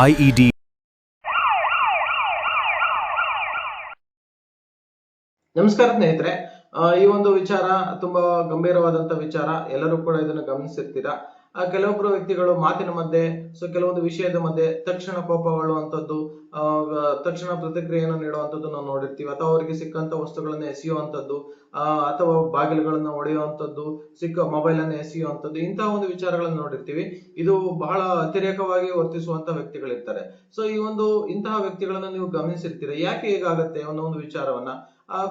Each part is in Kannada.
IED. ನಮಸ್ಕಾರ ಸ್ನೇಹಿತರೆ, ಈ ಒಂದು ವಿಚಾರ ತುಂಬಾ ಗಂಭೀರವಾದಂತ ವಿಚಾರ. ಎಲ್ಲರೂ ಕೂಡ ಇದನ್ನು ಗಮನಿಸಿರ್ತೀರಾ. ಕೆಲವೊಬ್ಬರು ವ್ಯಕ್ತಿಗಳು ಮಾತಿನ ಮಧ್ಯೆ, ಕೆಲವೊಂದು ವಿಷಯದ ಮಧ್ಯೆ ತಕ್ಷಣ ಕೋಪಗೊಳ್ಳುವಂತದ್ದು, ತಕ್ಷಣ ಪ್ರತಿಕ್ರಿಯೆಯನ್ನು ನೀಡುವಂತದ್ದು ನಾವು ನೋಡಿರ್ತೀವಿ. ಅಥವಾ ಅವರಿಗೆ ಸಿಕ್ಕಂತ ವಸ್ತುಗಳನ್ನ ಎಸೆಯುವಂತದ್ದು, ಅಥವಾ ಬಾಗಿಲುಗಳನ್ನ ಹೊಡೆಯುವಂತದ್ದು, ಸಿಕ್ಕ ಮೊಬೈಲ್ ಅನ್ನು ಎಸೆಯುವಂತದ್ದು, ಇಂತಹ ಒಂದು ವಿಚಾರಗಳನ್ನು ನೋಡಿರ್ತೀವಿ. ಇದು ಬಹಳ ಅತಿರೇಕವಾಗಿ ವರ್ತಿಸುವಂತ ವ್ಯಕ್ತಿಗಳಿರ್ತಾರೆ. ಈ ಒಂದು ಇಂತಹ ವ್ಯಕ್ತಿಗಳನ್ನ ನೀವು ಗಮನಿಸಿರ್ತೀರ. ಯಾಕೆ ಹೀಗಾಗತ್ತೆ ಅನ್ನೋ ಒಂದು ವಿಚಾರವನ್ನ,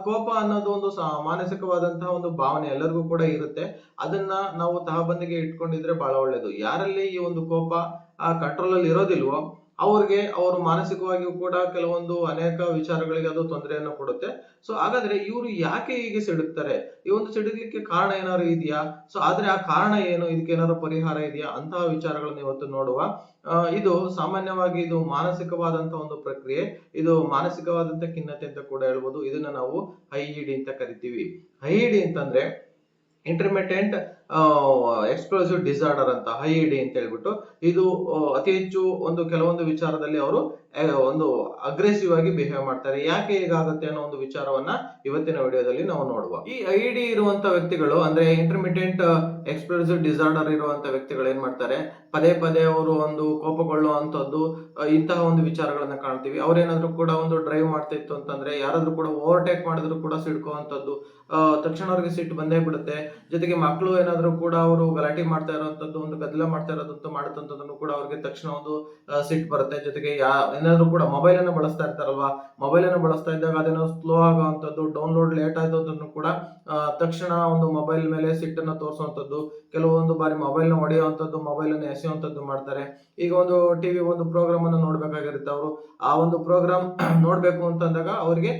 ಕೋಪ ಅನ್ನೋದು ಒಂದು ಮಾನಸಿಕವಾದಂತಹ ಒಂದು ಭಾವನೆ ಎಲ್ಲರಿಗೂ ಕೂಡ ಇರುತ್ತೆ. ಅದನ್ನ ನಾವು ತಹಬಂದಿಗೆ ಇಟ್ಕೊಂಡಿದ್ರೆ ಬಹಳ ಒಳ್ಳೇದು. ಯಾರಲ್ಲಿ ಈ ಒಂದು ಕೋಪ ಕಂಟ್ರೋಲ್ ಅಲ್ಲಿ ಇರೋದಿಲ್ವೋ ಅವ್ರಿಗೆ ಅವರು ಮಾನಸಿಕವಾಗಿಯೂ ಕೂಡ ಕೆಲವೊಂದು ಅನೇಕ ವಿಚಾರಗಳಿಗೆ ಅದು ತೊಂದರೆಯನ್ನು ಕೊಡುತ್ತೆ. ಹಾಗಾದ್ರೆ ಇವರು ಯಾಕೆ ಹೀಗೆ ಸಿಡುತ್ತಾರೆ? ಈ ಒಂದು ಸಿಡಿಲಿಕ್ಕೆ ಕಾರಣ ಏನಾದ್ರು ಇದೆಯಾ? ಆದ್ರೆ ಆ ಕಾರಣ ಏನು? ಇದಕ್ಕೆ ಏನಾದ್ರು ಪರಿಹಾರ ಇದೆಯಾ? ಅಂತಹ ವಿಚಾರಗಳನ್ನು ಇವತ್ತು ನೋಡುವ. ಇದು ಸಾಮಾನ್ಯವಾಗಿ ಇದು ಮಾನಸಿಕವಾದಂತಹ ಒಂದು ಪ್ರಕ್ರಿಯೆ. ಇದು ಮಾನಸಿಕವಾದಂತ ಖಿನ್ನತೆ ಅಂತ ಕೂಡ ಹೇಳ್ಬೋದು. ಇದನ್ನ ನಾವು IED ಅಂತ ಕರಿತೀವಿ. IED ಅಂತಂದ್ರೆ ಇಂಟರ್ಮಿಟೆಂಟ್ ಎಕ್ಸ್ಪ್ಲೋಸಿವ್ ಡಿಸಾರ್ಡರ್ ಅಂತ, IED ಅಂತ ಹೇಳ್ಬಿಟ್ಟು. ಇದು ಅತಿ ಹೆಚ್ಚು ಕೆಲವೊಂದು ವಿಚಾರದಲ್ಲಿ ಅವರು ಒಂದು ಅಗ್ರೆಸಿವ್ ಆಗಿ ಬಿಹೇವ್ ಮಾಡ್ತಾರೆ. ಯಾಕೆ ಹೀಗಾಗುತ್ತೆ ಅನ್ನೋ ಒಂದು ವಿಚಾರವನ್ನ ಇವತ್ತಿನ ವಿಡಿಯೋದಲ್ಲಿ ನಾವು ನೋಡುವ. ಈ IED ಇರುವಂತ ವ್ಯಕ್ತಿಗಳು, ಅಂದ್ರೆ ಇಂಟರ್ಮಿಟೆಂಟ್ ಎಕ್ಸ್ಪ್ಲೋಸಿವ್ ಡಿಸಾರ್ಡರ್ ಇರುವಂತ ವ್ಯಕ್ತಿಗಳು ಏನ್ ಮಾಡ್ತಾರೆ, ಪದೇ ಪದೇ ಅವರು ಒಂದು ಕೋಪಗೊಳ್ಳುವಂತದ್ದು, ಇಂತಹ ಒಂದು ವಿಚಾರಗಳನ್ನ ಕಾಣ್ತೀವಿ. ಅವ್ರೇನಾದ್ರೂ ಕೂಡ ಒಂದು ಡ್ರೈವ್ ಮಾಡ್ತಾ ಇತ್ತು ಅಂತಂದ್ರೆ, ಯಾರಾದ್ರೂ ಕೂಡ ಓವರ್ಟೇಕ್ ಮಾಡಿದ್ರು ಕೂಡ ಸಿಡ್ಕುವಂತದ್ದು, ತಕ್ಷಣ ಅವ್ರಿಗೆ ಸಿಟ್ಟು ಬಂದೇ ಬಿಡುತ್ತೆ. ಜೊತೆಗೆ ಮಕ್ಕಳು ಏನಾದ್ರೂ ಕೂಡ ಅವರು ಗಲಾಟೆ ಮಾಡ್ತಾ ಇರೋಂಥದ್ದು, ಒಂದು ಗದ್ದಲ ಮಾಡ್ತಾ ಇರೋದಂತ ಮಾಡುತ್ತಂತದನ್ನು ಕೂಡ ಅವ್ರಿಗೆ ತಕ್ಷಣ ಒಂದು ಸಿಟ್ಟು ಬರುತ್ತೆ. ಜೊತೆಗೆ ಏನಾದ್ರೂ ಕೂಡ ಮೊಬೈಲ್ ಅನ್ನು ಬಳಸ್ತಾ ಇರ್ತಾರಲ್ವಾ, ಮೊಬೈಲ್ ಅನ್ನು ಬಳಸ್ತಾ ಇದ್ದಾಗ ಅದೇನೋ ಸ್ಲೋ ಆಗುವಂತದ್ದು, ಡೌನ್ಲೋಡ್ ಲೇಟ್ ಆಗೋದನ್ನು ಕೂಡ ತಕ್ಷಣ ಒಂದು ಮೊಬೈಲ್ ಮೇಲೆ ಸಿಟ್ಟನ್ನ ತೋರಿಸುವಂತದ್ದು, ಕೆಲವೊಂದು ಬಾರಿ ಮೊಬೈಲ್ ನ ಹೊಡೆಯುವಂತದ್ದು, ಮೊಬೈಲ್ ಅನ್ನು ಎಸೆಯುವಂತದ್ದು ಮಾಡ್ತಾರೆ. ಈಗ ಒಂದು ಟಿವಿ ಒಂದು ಪ್ರೋಗ್ರಾಮ್ ಅನ್ನು ನೋಡ್ಬೇಕಾಗಿರುತ್ತೆ. ಅವರು ಆ ಒಂದು ಪ್ರೋಗ್ರಾಮ್ ನೋಡ್ಬೇಕು ಅಂತಂದಾಗ ಅವರಿಗೆ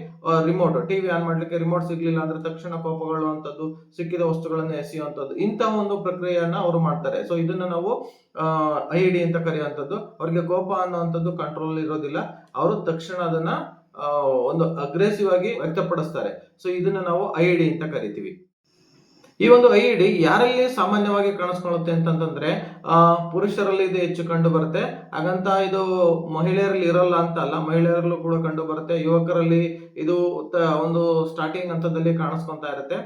ರಿಮೋಟ್, ಟಿವಿ ಆನ್ ಮಾಡ್ಲಿಕ್ಕೆ ರಿಮೋಟ್ ಸಿಗ್ಲಿಲ್ಲ ಅಂದ್ರೆ ತಕ್ಷಣ ಕೋಪಗೊಳ್ಳುವಂತದ್ದು, ಸಿಕ್ಕಿದ ವಸ್ತುಗಳನ್ನು ಎಸೆಯುವಂತದ್ದು, ಇಂತಹ ಒಂದು ಪ್ರಕ್ರಿಯೆಯನ್ನ ಅವರು ಮಾಡ್ತಾರೆ. ಇದನ್ನ ನಾವು IED ಅಂತ ಕರೆಯುವಂತದ್ದು. ಅವರಿಗೆ ಕೋಪ ಅನ್ನುವಂಥದ್ದು ಕಂಟ್ರೋಲ್ ಇರೋದಿಲ್ಲ. ಅವರು ತಕ್ಷಣ ಅದನ್ನ ಒಂದು ಅಗ್ರೆಸಿವ್ ಆಗಿ ವ್ಯಕ್ತಪಡಿಸ್ತಾರೆ. ಇದನ್ನ ನಾವು IED ಅಂತ ಕರಿತೀವಿ. ಈ ಒಂದು IED ಯಾರಲ್ಲಿ ಸಾಮಾನ್ಯವಾಗಿ ಕಾಣಿಸ್ಕೊಳ್ಳುತ್ತೆ ಅಂತಂದ್ರೆ, ಪುರುಷರಲ್ಲಿ ಇದು ಹೆಚ್ಚು ಕಂಡು ಬರುತ್ತೆ. ಹಾಗಂತ ಇದು ಮಹಿಳೆಯರಲ್ಲಿ ಇರಲ್ಲ ಅಂತ ಅಲ್ಲ, ಮಹಿಳೆಯರಲ್ಲೂ ಕೂಡ ಕಂಡು ಬರುತ್ತೆ. ಯುವಕರಲ್ಲಿ ಇದು ಒಂದು ಸ್ಟಾರ್ಟಿಂಗ್ ಹಂತದಲ್ಲಿ ಕಾಣಿಸ್ಕೊಂತಾ ಇರುತ್ತೆ.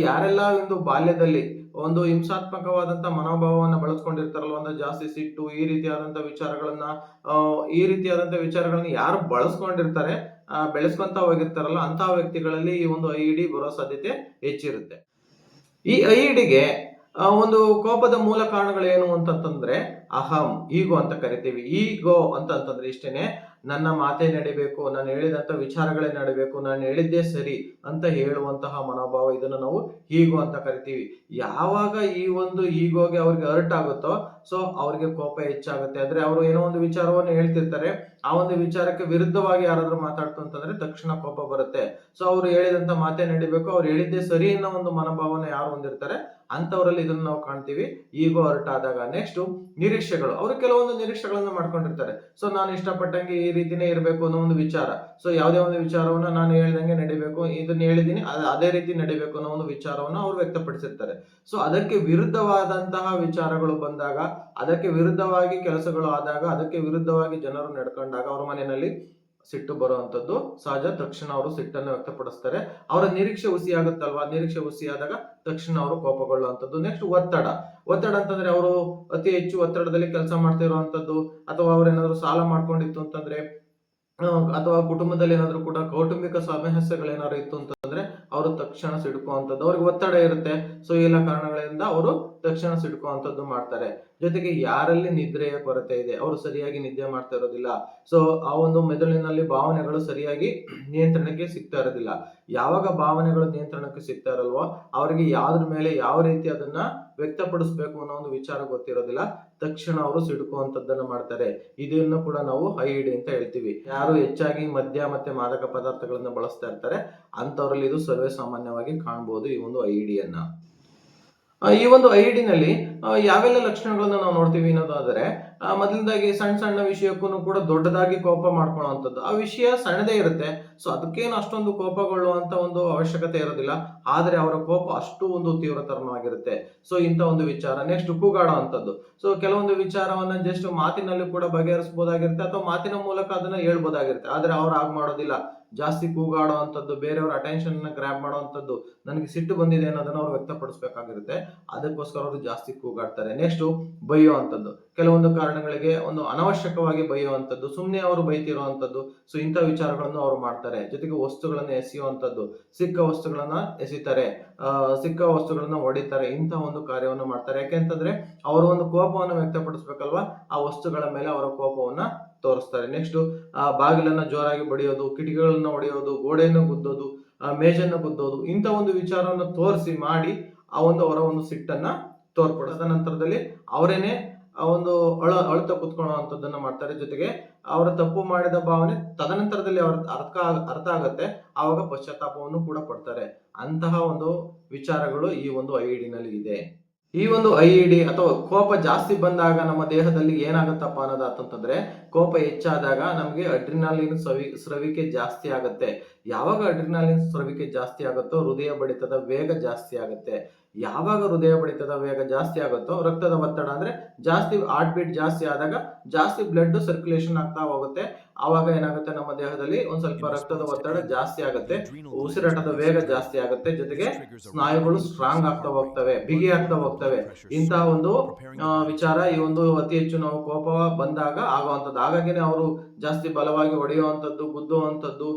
ಯಾರೆಲ್ಲ ಒಂದು ಬಾಲ್ಯದಲ್ಲಿ ಒಂದು ಹಿಂಸಾತ್ಮಕವಾದಂತ ಮನೋಭಾವವನ್ನು ಬಳಸ್ಕೊಂಡಿರ್ತಾರಲ್ಲ, ಒಂದು ಜಾಸ್ತಿ ಸಿಟ್ಟು, ಈ ರೀತಿಯಾದಂತ ವಿಚಾರಗಳನ್ನ ಯಾರು ಬಳಸ್ಕೊಂಡಿರ್ತಾರೆ, ಬೆಳೆಸ್ಕೊಂತ ಹೋಗಿರ್ತಾರಲ್ಲ, ಅಂತಹ ವ್ಯಕ್ತಿಗಳಲ್ಲಿ ಈ ಒಂದು IED ಬರೋ ಸಾಧ್ಯತೆ ಹೆಚ್ಚಿರುತ್ತೆ. ಈ IEDಗೆ ಒಂದು ಕೋಪದ ಮೂಲ ಕಾರಣಗಳೇನು ಅಂತಂದ್ರೆ, ಅಹಂ, ಈಗೋ ಅಂತ ಕರಿತೀವಿ. ಈಗೋ ಅಂತಂದ್ರೆ ಇಷ್ಟೇನೆ, ನನ್ನ ಮಾತೇ ನಡಿಬೇಕು, ನಾನು ಹೇಳಿದಂತ ವಿಚಾರಗಳೇ ನಡಿಬೇಕು, ನಾನು ಹೇಳಿದ್ದೇ ಸರಿ ಅಂತ ಹೇಳುವಂತಹ ಮನೋಭಾವ, ಇದನ್ನು ನಾವು ಈಗೋ ಅಂತ ಕರಿತೀವಿ. ಯಾವಾಗ ಈ ಒಂದು ಈಗೋಗೆ ಅವ್ರಿಗೆ ಹರ್ಟ್ ಆಗುತ್ತೋ, ಅವ್ರಿಗೆ ಕೋಪ ಹೆಚ್ಚಾಗುತ್ತೆ. ಅಂದ್ರೆ ಅವರು ಏನೋ ಒಂದು ವಿಚಾರವನ್ನು ಹೇಳ್ತಿರ್ತಾರೆ, ಆ ಒಂದು ವಿಚಾರಕ್ಕೆ ವಿರುದ್ಧವಾಗಿ ಯಾರಾದ್ರೂ ಮಾತಾಡ್ತು ಅಂತಂದ್ರೆ ತಕ್ಷಣ ಕೋಪ ಬರುತ್ತೆ. ಅವ್ರು ಹೇಳಿದಂತ ಮಾತೇ ನಡಿಬೇಕು, ಅವ್ರು ಹೇಳಿದ್ದೇ ಸರಿ ಅನ್ನೋ ಒಂದು ಮನೋಭಾವನೆ ಯಾರು ಹೊಂದಿರ್ತಾರೆ ಅಂತವರಲ್ಲಿ ಇದನ್ನ ನಾವು ಕಾಣ್ತೀವಿ, ಈಗೋ ಹರ್ಟ್ ಆದಾಗ. ನೆಕ್ಸ್ಟ್ ನಿರೀಕ್ಷೆಗಳು. ಅವರು ಕೆಲವೊಂದು ನಿರೀಕ್ಷೆಗಳನ್ನ ಮಾಡ್ಕೊಂಡಿರ್ತಾರೆ. ನಾನು ಇಷ್ಟಪಟ್ಟಂಗೆ ಈ ರೀತಿನೇ ಇರಬೇಕು ಅನ್ನೋ ಒಂದು ವಿಚಾರ. ಯಾವುದೇ ಒಂದು ವಿಚಾರವನ್ನ ನಾನು ಹೇಳ್ದಂಗೆ ನಡಿಬೇಕು, ಇದನ್ನ ಹೇಳಿದೀನಿ ಅದೇ ರೀತಿ ನಡಿಬೇಕು ಅನ್ನೋ ಒಂದು ವಿಚಾರವನ್ನ ಅವ್ರು ವ್ಯಕ್ತಪಡಿಸಿರ್ತಾರೆ. ಅದಕ್ಕೆ ವಿರುದ್ಧವಾದಂತಹ ವಿಚಾರಗಳು ಬಂದಾಗ, ಅದಕ್ಕೆ ವಿರುದ್ಧವಾಗಿ ಕೆಲಸಗಳು ಆದಾಗ, ಅದಕ್ಕೆ ವಿರುದ್ಧವಾಗಿ ಜನರು ನಡ್ಕೊಂಡಾಗ ಅವ್ರ ಮನೆಯಲ್ಲಿ ಸಿಟ್ಟು ಬರುವಂತದ್ದು ಸಹಜ. ತಕ್ಷಣ ಅವರು ಸಿಟ್ಟನ್ನು ವ್ಯಕ್ತಪಡಿಸ್ತಾರೆ. ಅವರ ನಿರೀಕ್ಷೆ ಹುಸಿ ಆಗುತ್ತಲ್ವಾ, ನಿರೀಕ್ಷೆ ಹುಸಿ ಆದಾಗ ತಕ್ಷಣ ಅವರು ಕೋಪಗೊಳ್ಳುವಂತದ್ದು. ನೆಕ್ಸ್ಟ್ ಒತ್ತಡ ಅಂತಂದ್ರೆ, ಅವರು ಅತಿ ಹೆಚ್ಚು ಒತ್ತಡದಲ್ಲಿ ಕೆಲಸ ಮಾಡ್ತಾ ಇರುವಂತದ್ದು, ಅಥವಾ ಅವ್ರೇನಾದ್ರು ಸಾಲ ಮಾಡ್ಕೊಂಡಿತ್ತು ಅಂತಂದ್ರೆ, ಅಥವಾ ಕುಟುಂಬದಲ್ಲಿ ಏನಾದ್ರು ಕೂಡ ಕೌಟುಂಬಿಕ ಸಮಸ್ಯೆಗಳೇನಾದ್ರು ಇತ್ತು ಅಂತಂದ್ರೆ ಅವರು ತಕ್ಷಣ ಸಿಡ್ಕುವಂಥದ್ದು. ಅವ್ರಿಗೆ ಒತ್ತಡ ಇರುತ್ತೆ. ಎಲ್ಲ ಕಾರಣಗಳಿಂದ ಅವರು ತಕ್ಷಣ ಸಿಡ್ಕುವಂಥದ್ದು ಮಾಡ್ತಾರೆ. ಜೊತೆಗೆ ಯಾರಲ್ಲಿ ನಿದ್ರೆಯ ಕೊರತೆ ಇದೆ, ಅವರು ಸರಿಯಾಗಿ ನಿದ್ದೆ ಮಾಡ್ತಾ ಇರೋದಿಲ್ಲ. ಆ ಒಂದು ಮೆದುಳಿನಲ್ಲಿ ಭಾವನೆಗಳು ಸರಿಯಾಗಿ ನಿಯಂತ್ರಣಕ್ಕೆ ಸಿಗ್ತಾ ಇರೋದಿಲ್ಲ. ಯಾವಾಗ ಭಾವನೆಗಳು ನಿಯಂತ್ರಣಕ್ಕೆ ಸಿಗ್ತಾ ಇರಲ್ವೋ ಅವರಿಗೆ ಯಾವ್ದ್ರ ಮೇಲೆ ಯಾವ ರೀತಿ ಅದನ್ನ ವ್ಯಕ್ತಪಡಿಸ್ಬೇಕು ಅನ್ನೋ ಒಂದು ವಿಚಾರ ಗೊತ್ತಿರೋದಿಲ್ಲ. ತಕ್ಷಣ ಅವರು ಸಿಡುಕುವಂತದ್ದನ್ನ ಮಾಡ್ತಾರೆ. ಇದನ್ನು ಕೂಡ ನಾವು IED ಅಂತ ಹೇಳ್ತೀವಿ. ಯಾರು ಹೆಚ್ಚಾಗಿ ಮದ್ಯ ಮತ್ತೆ ಮಾದಕ ಪದಾರ್ಥಗಳನ್ನ ಬಳಸ್ತಾ ಇರ್ತಾರೆ ಅಂತವರಲ್ಲಿ ಇದು ಸರ್ವೇ ಸಾಮಾನ್ಯವಾಗಿ ಕಾಣಬಹುದು, ಈ ಒಂದು IED ಅನ್ನ. ಈ ಒಂದು ಐಡಿ ನಲ್ಲಿ ಯಾವೆಲ್ಲ ಲಕ್ಷಣಗಳನ್ನ ನಾವು ನೋಡ್ತೀವಿ ಅನ್ನೋದಾದ್ರೆ, ಮೊದಲನೇದಾಗಿ ಸಣ್ಣ ಸಣ್ಣ ವಿಷಯಕ್ಕೂ ಕೂಡ ದೊಡ್ಡದಾಗಿ ಕೋಪ ಮಾಡ್ಕೊಳ್ಳುವಂಥದ್ದು. ಆ ವಿಷಯ ಸಣ್ಣದೇ ಇರುತ್ತೆ, ಸೊ ಅದಕ್ಕೇನು ಅಷ್ಟೊಂದು ಕೋಪಗೊಳ್ಳುವಂತ ಒಂದು ಅವಶ್ಯಕತೆ ಇರೋದಿಲ್ಲ, ಆದ್ರೆ ಅವರ ಕೋಪ ಅಷ್ಟು ಒಂದು ತೀವ್ರತರವಾಗಿರುತ್ತೆ. ಸೊ ಇಂಥ ಒಂದು ವಿಚಾರ. ನೆಕ್ಸ್ಟ್ ಕೂಗಾಡೋ ಅಂತದ್ದು. ಸೊ ಕೆಲವೊಂದು ವಿಚಾರವನ್ನ ಜಸ್ಟ್ ಮಾತಿನಲ್ಲಿ ಕೂಡ ಬಗೆಹರಿಸಬಹುದಾಗಿರುತ್ತೆ, ಅಥವಾ ಮಾತಿನ ಮೂಲಕ ಅದನ್ನ ಹೇಳ್ಬೋದಾಗಿರುತ್ತೆ, ಆದ್ರೆ ಅವ್ರು ಹಾಗೆ ಮಾಡೋದಿಲ್ಲ. ಜಾಸ್ತಿ ಕೂಗಾಡೋ ಅಂತದ್ದು, ಬೇರೆಯವರ ಅಟೆನ್ಷನ್ ಗ್ರ್ಯಾಬ್ ಮಾಡುವಂತದ್ದು, ನನಗೆ ಸಿಟ್ಟು ಬಂದಿದೆ ಅನ್ನೋದನ್ನ ಅವ್ರು ವ್ಯಕ್ತಪಡಿಸಬೇಕಾಗಿರುತ್ತೆ, ಅದಕ್ಕೋಸ್ಕರ ಅವರು ಜಾಸ್ತಿ ಕೂಗಾಡ್ತಾರೆ. ನೆಕ್ಸ್ಟ್ ಬೈಯೋ ಅಂತದ್ದು. ಕೆಲವೊಂದು ಕಾರಣಗಳಿಗೆ ಒಂದು ಅನವಶ್ಯಕವಾಗಿ ಬೈಯುವಂಥದ್ದು, ಸುಮ್ಮನೆ ಅವರು ಬೈತಿರುವಂತದ್ದು. ಸೊ ಇಂಥ ವಿಚಾರಗಳನ್ನು ಅವರು ಮಾಡ್ತಾರೆ. ಜೊತೆಗೆ ವಸ್ತುಗಳನ್ನು ಎಸೆಯುವಂಥದ್ದು, ಸಿಕ್ಕ ವಸ್ತುಗಳನ್ನ ಎಸಿತಾರೆ, ಸಿಕ್ಕ ವಸ್ತುಗಳನ್ನ ಹೊಡಿತಾರೆ, ಇಂಥ ಒಂದು ಕಾರ್ಯವನ್ನು ಮಾಡ್ತಾರೆ. ಯಾಕೆಂತಂದ್ರೆ ಅವರು ಒಂದು ಕೋಪವನ್ನು ವ್ಯಕ್ತಪಡಿಸ್ಬೇಕಲ್ವಾ, ಆ ವಸ್ತುಗಳ ಮೇಲೆ ಅವರ ಕೋಪವನ್ನ ತೋರಿಸ್ತಾರೆ. ನೆಕ್ಸ್ಟ್ ಬಾಗಿಲನ್ನ ಜೋರಾಗಿ ಬಡಿಯೋದು, ಕಿಟಕಿಗಳನ್ನ ಹೊಡೆಯೋದು, ಗೋಡೆಯನ್ನು ಗುದ್ದೋದು, ಮೇಜನ್ನು ಗುದ್ದೋದು, ಇಂಥ ಒಂದು ವಿಚಾರವನ್ನು ತೋರಿಸಿ ಮಾಡಿ ಅವರ ಒಂದು ಸಿಟ್ಟನ್ನ ತೋರ್ಪಡಿಸಿದ ನಂತರದಲ್ಲಿ ಅವರೇನೆ ಆ ಒಂದು ಅಳುತ್ತಾ ಕುತ್ಕೊಳ್ಳುವಂಥದ್ದನ್ನ ಮಾಡ್ತಾರೆ. ಜೊತೆಗೆ ಅವರ ತಪ್ಪು ಮಾಡಿದ ಭಾವನೆ ತದನಂತರದಲ್ಲಿ ಅವ್ರ ಅರ್ಥ ಆಗತ್ತೆ, ಆವಾಗ ಪಶ್ಚಾತ್ತಾಪವನ್ನು ಕೂಡ ಪಡ್ತಾರೆ. ಅಂತಹ ಒಂದು ವಿಚಾರಗಳು ಈ ಒಂದು ಐಡಿ ನಲ್ಲಿ ಇದೆ. ಈ ಒಂದು ಐಡಿ ಅಥವಾ ಕೋಪ ಜಾಸ್ತಿ ಬಂದಾಗ ನಮ್ಮ ದೇಹದಲ್ಲಿ ಏನಾಗುತ್ತಪ್ಪ ಅನ್ನೋದಾತಂತಂದ್ರೆ, ಕೋಪ ಹೆಚ್ಚಾದಾಗ ನಮಗೆ ಅಡ್ರಿನಾಲಿನ್ ಸ್ರವಿಕೆ ಜಾಸ್ತಿ ಆಗುತ್ತೆ. ಯಾವಾಗ ಅಡ್ರಿನಾಲಿನ್ ಸ್ರವಿಕೆ ಜಾಸ್ತಿ ಆಗುತ್ತೋ ಹೃದಯ ಬಡಿತದ ವೇಗ ಜಾಸ್ತಿ ಆಗುತ್ತೆ. ಯಾವಾಗ ಹೃದಯ ಬಡಿತದ ವೇಗ ಜಾಸ್ತಿ ಆಗುತ್ತೋ, ರಕ್ತದ ಒತ್ತಡ ಅಂದ್ರೆ ಜಾಸ್ತಿ ಹಾರ್ಟ್ ಬೀಟ್ ಜಾಸ್ತಿ ಆದಾಗ ಜಾಸ್ತಿ ಬ್ಲಡ್ ಸರ್ಕ್ಯುಲೇಷನ್ ಆಗ್ತಾ ಹೋಗುತ್ತೆ. ಆವಾಗ ಏನಾಗುತ್ತೆ, ನಮ್ಮ ದೇಹದಲ್ಲಿ ಒಂದ್ ಸ್ವಲ್ಪ ರಕ್ತದ ಒತ್ತಡ ಜಾಸ್ತಿ ಆಗುತ್ತೆ, ಉಸಿರಾಟದ ವೇಗ ಜಾಸ್ತಿ ಆಗುತ್ತೆ, ಜೊತೆಗೆ ಸ್ನಾಯುಗಳು ಸ್ಟ್ರಾಂಗ್ ಆಗ್ತಾ ಹೋಗ್ತವೆ, ಬಿಗಿ ಆಗ್ತಾ ಹೋಗ್ತವೆ. ಇಂತಹ ಒಂದು ವಿಚಾರ ಈ ಒಂದು ಅತಿ ಹೆಚ್ಚು ನಾವು ಕೋಪ ಬಂದಾಗ ಆಗುವಂಥದ್ದು. ಹಾಗಾಗಿನೇ ಅವರು ಜಾಸ್ತಿ ಬಲವಾಗಿ ಹೊಡೆಯುವಂಥದ್ದು, ಗುದ್ದುವಂಥದ್ದು,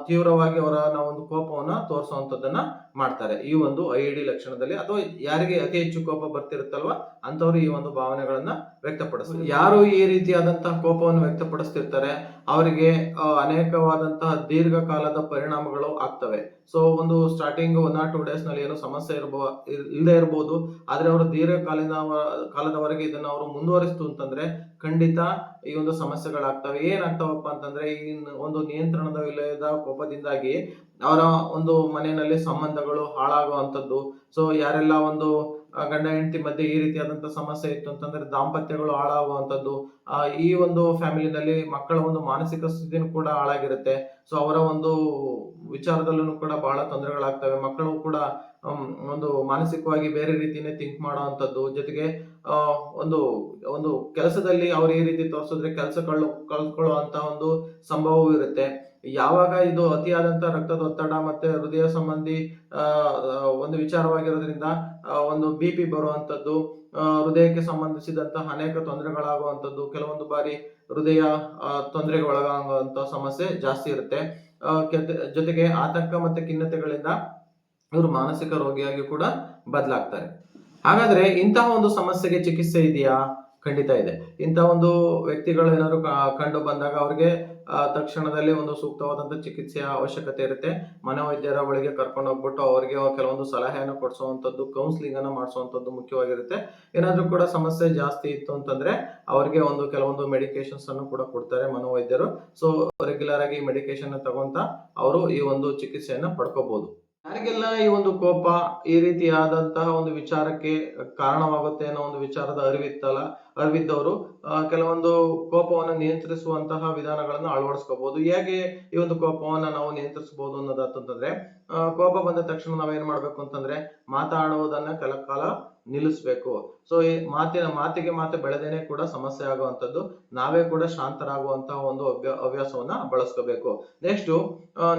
ತೀವ್ರವಾಗಿ ಅವರ ಒಂದು ಕೋಪವನ್ನ ತೋರಿಸುವಂತದ್ದನ್ನ ಮಾಡ್ತಾರೆ ಈ ಒಂದು ಐಡಿ ಲಕ್ಷಣದಲ್ಲಿ. ಅಥವಾ ಯಾರಿಗೆ ಅತಿ ಹೆಚ್ಚು ಕೋಪ ಬರ್ತಿರುತ್ತಲ್ವಾ ಅಂತವ್ರು ಈ ಒಂದು ಭಾವನೆಗಳನ್ನ ವ್ಯಕ್ತಪಡಿಸ್ತಾರೆ. ಯಾರು ಈ ರೀತಿಯಾದಂತಹ ಕೋಪವನ್ನು ವ್ಯಕ್ತಪಡಿಸ್ತಿರ್ತಾರೆ ಅವರಿಗೆ ಅನೇಕವಾದಂತಹ ದೀರ್ಘಕಾಲದ ಪರಿಣಾಮಗಳು ಆಗ್ತವೆ. ಸೊ ಒಂದು ಸ್ಟಾರ್ಟಿಂಗ್ 1 or 2 ಡೇಸ್ ನಲ್ಲಿ ಏನೋ ಸಮಸ್ಯೆ ಇಲ್ಲದೆ ಇರಬಹುದು, ಆದ್ರೆ ಅವರು ಕಾಲದವರೆಗೆ ಇದನ್ನ ಅವರು ಮುಂದುವರಿಸ್ತು ಅಂತಂದ್ರೆ ಖಂಡಿತ ಈ ಒಂದು ಸಮಸ್ಯೆಗಳಾಗ್ತವೆ. ಏನಾಗ್ತಾವಪ್ಪ ಅಂತಂದ್ರೆ, ಈ ಒಂದು ನಿಯಂತ್ರಣದ ವಿಲಯದ ಕೋಪದಿಂದಾಗಿ ಅವರ ಒಂದು ಮನೆಯಲ್ಲಿ ಸಂಬಂಧಗಳು ಹಾಳಾಗುವಂಥದ್ದು. ಸೊ ಯಾರೆಲ್ಲ ಒಂದು ಗಂಡ ಹೆಂಡತಿ ಮಧ್ಯೆ ಈ ರೀತಿಯಾದಂತಹ ಸಮಸ್ಯೆ ಇತ್ತು ಅಂತಂದ್ರೆ ದಾಂಪತ್ಯಗಳು ಹಾಳಾಗುವಂಥದ್ದು. ಈ ಒಂದು ಫ್ಯಾಮಿಲಿನಲ್ಲಿ ಮಕ್ಕಳ ಒಂದು ಮಾನಸಿಕ ಸ್ಥಿತಿನೂ ಕೂಡ ಹಾಳಾಗಿರುತ್ತೆ. ಸೊ ಅವರ ಒಂದು ವಿಚಾರದಲ್ಲೂ ಕೂಡ ಬಹಳ ತೊಂದರೆಗಳಾಗ್ತವೆ. ಮಕ್ಕಳು ಕೂಡ ಒಂದು ಮಾನಸಿಕವಾಗಿ ಬೇರೆ ರೀತಿನೇ ಥಿಂಕ್ ಮಾಡುವಂಥದ್ದು. ಜೊತೆಗೆ ಒಂದು ಒಂದು ಕೆಲಸದಲ್ಲಿ ಅವ್ರು ಈ ರೀತಿ ತೋರಿಸಿದ್ರೆ ಕೆಲಸ ಕಳ್ಕೊಳ್ಳುವಂತಹ ಒಂದು ಸಂಭವವೂ ಇರುತ್ತೆ. ಯಾವಾಗ ಇದು ಅತಿಯಾದಂತಹ ರಕ್ತದ ಒತ್ತಡ ಮತ್ತೆ ಹೃದಯ ಸಂಬಂಧಿ ಒಂದು ವಿಚಾರವಾಗಿರೋದ್ರಿಂದ ಒಂದು BP ಬರುವಂತದ್ದು, ಹೃದಯಕ್ಕೆ ಸಂಬಂಧಿಸಿದಂತಹ ಅನೇಕ ತೊಂದರೆಗಳಾಗುವಂಥದ್ದು, ಕೆಲವೊಂದು ಬಾರಿ ಹೃದಯ ತೊಂದರೆಗೆ ಒಳಗಾಗುವಂತ ಸಮಸ್ಯೆ ಜಾಸ್ತಿ ಇರುತ್ತೆ. ಜೊತೆಗೆ ಆತಂಕ ಮತ್ತೆ ಖಿನ್ನತೆಗಳಿಂದ ಇವರು ಮಾನಸಿಕ ರೋಗಿಯಾಗಿ ಕೂಡ ಬದಲಾಗ್ತಾರೆ. ಹಾಗಾದ್ರೆ ಇಂತಹ ಒಂದು ಸಮಸ್ಯೆಗೆ ಚಿಕಿತ್ಸೆ ಇದೆಯಾ? ಖಂಡಿತ ಇದೆ. ಇಂತಹ ಒಂದು ವ್ಯಕ್ತಿಗಳು ಏನಾದ್ರು ಕಂಡು ಬಂದಾಗ ಅವ್ರಿಗೆ ತಕ್ಷಣದಲ್ಲಿ ಒಂದು ಸೂಕ್ತವಾದಂತಹ ಚಿಕಿತ್ಸೆಯ ಅವಶ್ಯಕತೆ ಇರುತ್ತೆ. ಮನೋವೈದ್ಯರ ಬಳಿಗೆ ಕರ್ಕೊಂಡು ಹೋಗ್ಬಿಟ್ಟು ಅವರಿಗೆ ಕೆಲವೊಂದು ಸಲಹೆಯನ್ನು ಕೊಡಿಸುವಂತದ್ದು, ಕೌನ್ಸಿಲಿಂಗ್ ಅನ್ನ ಮಾಡಿಸುವಂತದ್ದು ಮುಖ್ಯವಾಗಿರುತ್ತೆ. ಏನಾದ್ರೂ ಕೂಡ ಸಮಸ್ಯೆ ಜಾಸ್ತಿ ಇತ್ತು ಅಂತಂದ್ರೆ ಅವರಿಗೆ ಕೆಲವೊಂದು ಮೆಡಿಕೇಶನ್ಸ್ ಅನ್ನು ಕೂಡ ಕೊಡ್ತಾರೆ ಮನೋವೈದ್ಯರು. ಸೊ ರೆಗ್ಯುಲರ್ ಆಗಿ ಮೆಡಿಕೇಶನ್ ತಗೊಂತ ಅವರು ಈ ಒಂದು ಚಿಕಿತ್ಸೆಯನ್ನ ಪಡ್ಕೋಬಹುದು. ಯಾರಿಗೆಲ್ಲ ಈ ಒಂದು ಕೋಪ ಈ ರೀತಿಯಾದಂತಹ ಒಂದು ವಿಚಾರಕ್ಕೆ ಕಾರಣವಾಗುತ್ತೆ ಅನ್ನೋ ಒಂದು ವಿಚಾರದ ಅರಿವಿದ್ದವರು ಕೆಲವೊಂದು ಕೋಪವನ್ನು ನಿಯಂತ್ರಿಸುವಂತಹ ವಿಧಾನಗಳನ್ನು ಅಳವಡಿಸ್ಕೋಬಹುದು. ಹೇಗೆ ಈ ಒಂದು ಕೋಪವನ್ನ ನಾವು ನಿಯಂತ್ರಿಸಬಹುದು ಅನ್ನೋದಂತಂದ್ರೆ, ಕೋಪ ಬಂದ ತಕ್ಷಣ ನಾವೇನ್ ಮಾಡ್ಬೇಕು ಅಂತಂದ್ರೆ ಮಾತಾಡುವುದನ್ನ ಕಾಲ ನಿಲ್ಲಿಸ್ಬೇಕು. ಸೊ ಈ ಮಾತಿಗೆ ಬೆಳೆದೇನೆ ಕೂಡ ಸಮಸ್ಯೆ ಆಗುವಂತದ್ದು. ನಾವೇ ಕೂಡ ಶಾಂತರಾಗುವಂತಹ ಒಂದು ಹವ್ಯಾಸವನ್ನ ಬಳಸ್ಕೋಬೇಕು. ನೆಕ್ಸ್ಟ್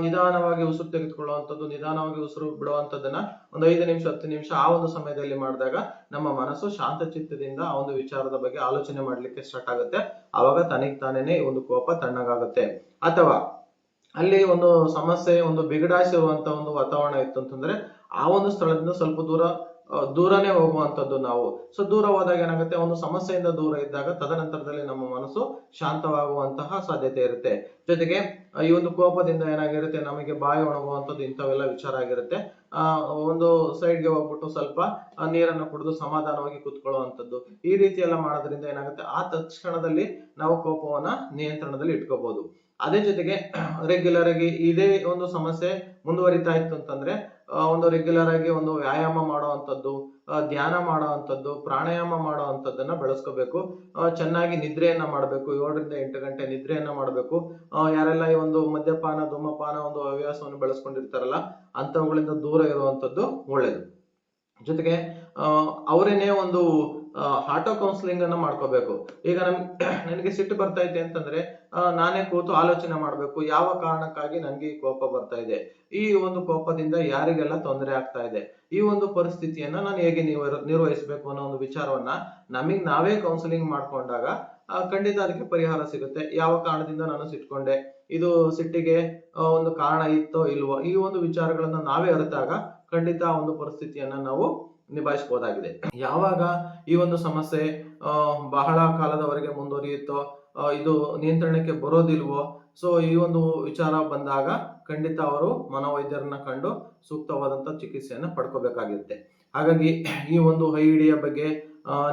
ನಿಧಾನವಾಗಿ ಉಸಿರು ತೆಗೆದುಕೊಳ್ಳುವಂಥದ್ದು, ನಿಧಾನವಾಗಿ ಉಸಿರು ಬಿಡುವಂತದ್ದನ್ನ ಒಂದು 5 ನಿಮಿಷ 10 ನಿಮಿಷ ಆ ಒಂದು ಸಮಯದಲ್ಲಿ ಮಾಡಿದಾಗ ನಮ್ಮ ಮನಸ್ಸು ಶಾಂತ ಚಿತ್ತದಿಂದ ಆ ಒಂದು ವಿಚಾರದ ಬಗ್ಗೆ ಆಲೋಚನೆ ಮಾಡ್ಲಿಕ್ಕೆ ಸ್ಟಾರ್ಟ್ ಆಗುತ್ತೆ. ಆವಾಗ ತಾನೇನೆ ಈ ಒಂದು ಕೋಪ ತಣ್ಣಗಾಗುತ್ತೆ. ಅಥವಾ ಅಲ್ಲಿ ಒಂದು ಸಮಸ್ಯೆ ಒಂದು ಬಿಗಡಾಯಿಸಿರುವಂತ ಒಂದು ವಾತಾವರಣ ಇತ್ತು ಅಂತಂದ್ರೆ ಆ ಒಂದು ಸ್ಥಳದಿಂದ ಸ್ವಲ್ಪ ದೂರನೇ ಹೋಗುವಂತದ್ದು ನಾವು. ಸೊ ದೂರ ಹೋದಾಗ ಏನಾಗುತ್ತೆ, ಒಂದು ಸಮಸ್ಯೆಯಿಂದ ದೂರ ಇದ್ದಾಗ ತದನಂತರದಲ್ಲಿ ನಮ್ಮ ಮನಸ್ಸು ಶಾಂತವಾಗುವಂತಹ ಸಾಧ್ಯತೆ ಇರುತ್ತೆ. ಜೊತೆಗೆ ಈ ಒಂದು ಕೋಪದಿಂದ ಏನಾಗಿರುತ್ತೆ, ನಮಗೆ ಬಾಯಿ ಒಣಗುವಂಥದ್ದು ಇಂಥವೆಲ್ಲ ವಿಚಾರ ಆಗಿರುತ್ತೆ. ಒಂದು ಸೈಡ್ಗೆ ಹೋಗ್ಬಿಟ್ಟು ಸ್ವಲ್ಪ ನೀರನ್ನು ಕುಡಿದು ಸಮಾಧಾನವಾಗಿ ಕುತ್ಕೊಳ್ಳುವಂಥದ್ದು, ಈ ರೀತಿ ಎಲ್ಲ ಮಾಡೋದ್ರಿಂದ ಏನಾಗುತ್ತೆ, ಆ ತಕ್ಷಣದಲ್ಲಿ ನಾವು ಕೋಪವನ್ನ ನಿಯಂತ್ರಣದಲ್ಲಿ ಇಟ್ಕೋಬಹುದು. ಅದೇ ಜೊತೆಗೆ ರೆಗ್ಯುಲರ್ ಆಗಿ ಇದೇ ಒಂದು ಸಮಸ್ಯೆ ಮುಂದುವರಿತಾ ಇತ್ತು ಅಂತಂದ್ರೆ ಒಂದು ರೆಗ್ಯುಲರ್ ಆಗಿ ಒಂದು ವ್ಯಾಯಾಮ ಮಾಡುವಂಥದ್ದು, ಧ್ಯಾನ ಮಾಡುವಂಥದ್ದು, ಪ್ರಾಣಾಯಾಮ ಮಾಡುವಂಥದ್ದನ್ನ ಬೆಳೆಸ್ಕೋಬೇಕು. ಚೆನ್ನಾಗಿ ನಿದ್ರೆಯನ್ನ ಮಾಡಬೇಕು. 7 ರಿಂದ 8 ಗಂಟೆ ನಿದ್ರೆಯನ್ನ ಮಾಡಬೇಕು. ಯಾರೆಲ್ಲ ಈ ಒಂದು ಮದ್ಯಪಾನ, ಧೂಮಪಾನ ಒಂದು ಹವ್ಯಾಸವನ್ನು ಬೆಳೆಸ್ಕೊಂಡಿರ್ತಾರಲ್ಲ, ಅಂತವುಗಳಿಂದ ದೂರ ಇರುವಂತದ್ದು ಒಳ್ಳೇದು. ಜೊತೆಗೆ ಅವರೇನೆ ಒಂದು ಆಟೋ ಕೌನ್ಸಿಲಿಂಗ್ ಅನ್ನ ಮಾಡ್ಕೋಬೇಕು. ಈಗ ನನಗೆ ಸಿಟ್ಟು ಬರ್ತಾ ಇದೆ ಅಂತಂದ್ರೆ ನಾನೇ ಕೂತು ಆಲೋಚನೆ ಮಾಡ್ಬೇಕು, ಯಾವ ಕಾರಣಕ್ಕಾಗಿ ನನ್ಗೆ ಈ ಕೋಪ ಬರ್ತಾ ಇದೆ, ಈ ಒಂದು ಕೋಪದಿಂದ ಯಾರಿಗೆಲ್ಲ ತೊಂದರೆ ಆಗ್ತಾ ಇದೆ, ಈ ಒಂದು ಪರಿಸ್ಥಿತಿಯನ್ನ ನಾನು ಹೇಗೆ ನಿರ್ವಹಿಸಬೇಕು ಅನ್ನೋ ಒಂದು ವಿಚಾರವನ್ನ ನಮಗ್ ನಾವೇ ಕೌನ್ಸಿಲಿಂಗ್ ಮಾಡ್ಕೊಂಡಾಗ ಖಂಡಿತ ಅದಕ್ಕೆ ಪರಿಹಾರ ಸಿಗುತ್ತೆ. ಯಾವ ಕಾರಣದಿಂದ ನಾನು ಸಿಟ್ಕೊಂಡೆ, ಇದು ಸಿಟ್ಟಿಗೆ ಒಂದು ಕಾರಣ ಇತ್ತೋ ಇಲ್ವೋ, ಈ ಒಂದು ವಿಚಾರಗಳನ್ನ ನಾವೇ ಅರಿತಾಗ ಖಂಡಿತ ಒಂದು ಪರಿಸ್ಥಿತಿಯನ್ನ ನಾವು ನಿಭಾಯಿಸಬಹುದಾಗಿದೆ. ಯಾವಾಗ ಈ ಒಂದು ಸಮಸ್ಯೆ ಬಹಳ ಕಾಲದವರೆಗೆ ಮುಂದುವರಿಯುತ್ತೋ, ಇದು ನಿಯಂತ್ರಣಕ್ಕೆ ಬರೋದಿಲ್ವೋ, ಸೊ ಈ ಒಂದು ವಿಚಾರ ಬಂದಾಗ ಖಂಡಿತ ಅವರು ಮನೋವೈದ್ಯರನ್ನ ಕಂಡು ಸೂಕ್ತವಾದಂತ ಚಿಕಿತ್ಸೆಯನ್ನ ಪಡ್ಕೋಬೇಕಾಗಿರುತ್ತೆ. ಹಾಗಾಗಿ ಈ ಒಂದು ಐಡಿಯ ಬಗ್ಗೆ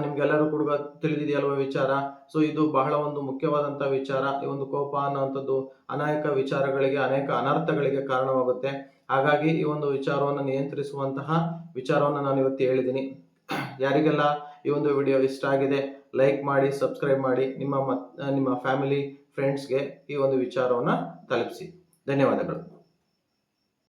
ನಿಮ್ಗೆಲ್ಲರೂ ಕೂಡ ತಿಳಿದಿದೆಯಲ್ವ ವಿಚಾರ. ಸೊ ಇದು ಬಹಳ ಒಂದು ಮುಖ್ಯವಾದಂತ ವಿಚಾರ. ಈ ಒಂದು ಕೋಪ ಅನ್ನುವಂಥದ್ದು ಅನೇಕ ವಿಚಾರಗಳಿಗೆ, ಅನೇಕ ಅನರ್ಥಗಳಿಗೆ ಕಾರಣವಾಗುತ್ತೆ. ಹಾಗಾಗಿ ಈ ಒಂದು ವಿಚಾರವನ್ನು ನಿಯಂತ್ರಿಸುವಂತಹ ವಿಚಾರವನ್ನು ನಾನು ಇವತ್ತು ಹೇಳಿದ್ದೀನಿ. ಯಾರಿಗೆಲ್ಲ ಈ ಒಂದು ವಿಡಿಯೋ ಇಷ್ಟ ಆಗಿದೆ, ಲೈಕ್ ಮಾಡಿ, ಸಬ್ಸ್ಕ್ರೈಬ್ ಮಾಡಿ, ನಿಮ್ಮ ಫ್ಯಾಮಿಲಿ ಫ್ರೆಂಡ್ಸ್ಗೆ ಈ ಒಂದು ವಿಚಾರವನ್ನ ತಲುಪಿಸಿ. ಧನ್ಯವಾದಗಳು.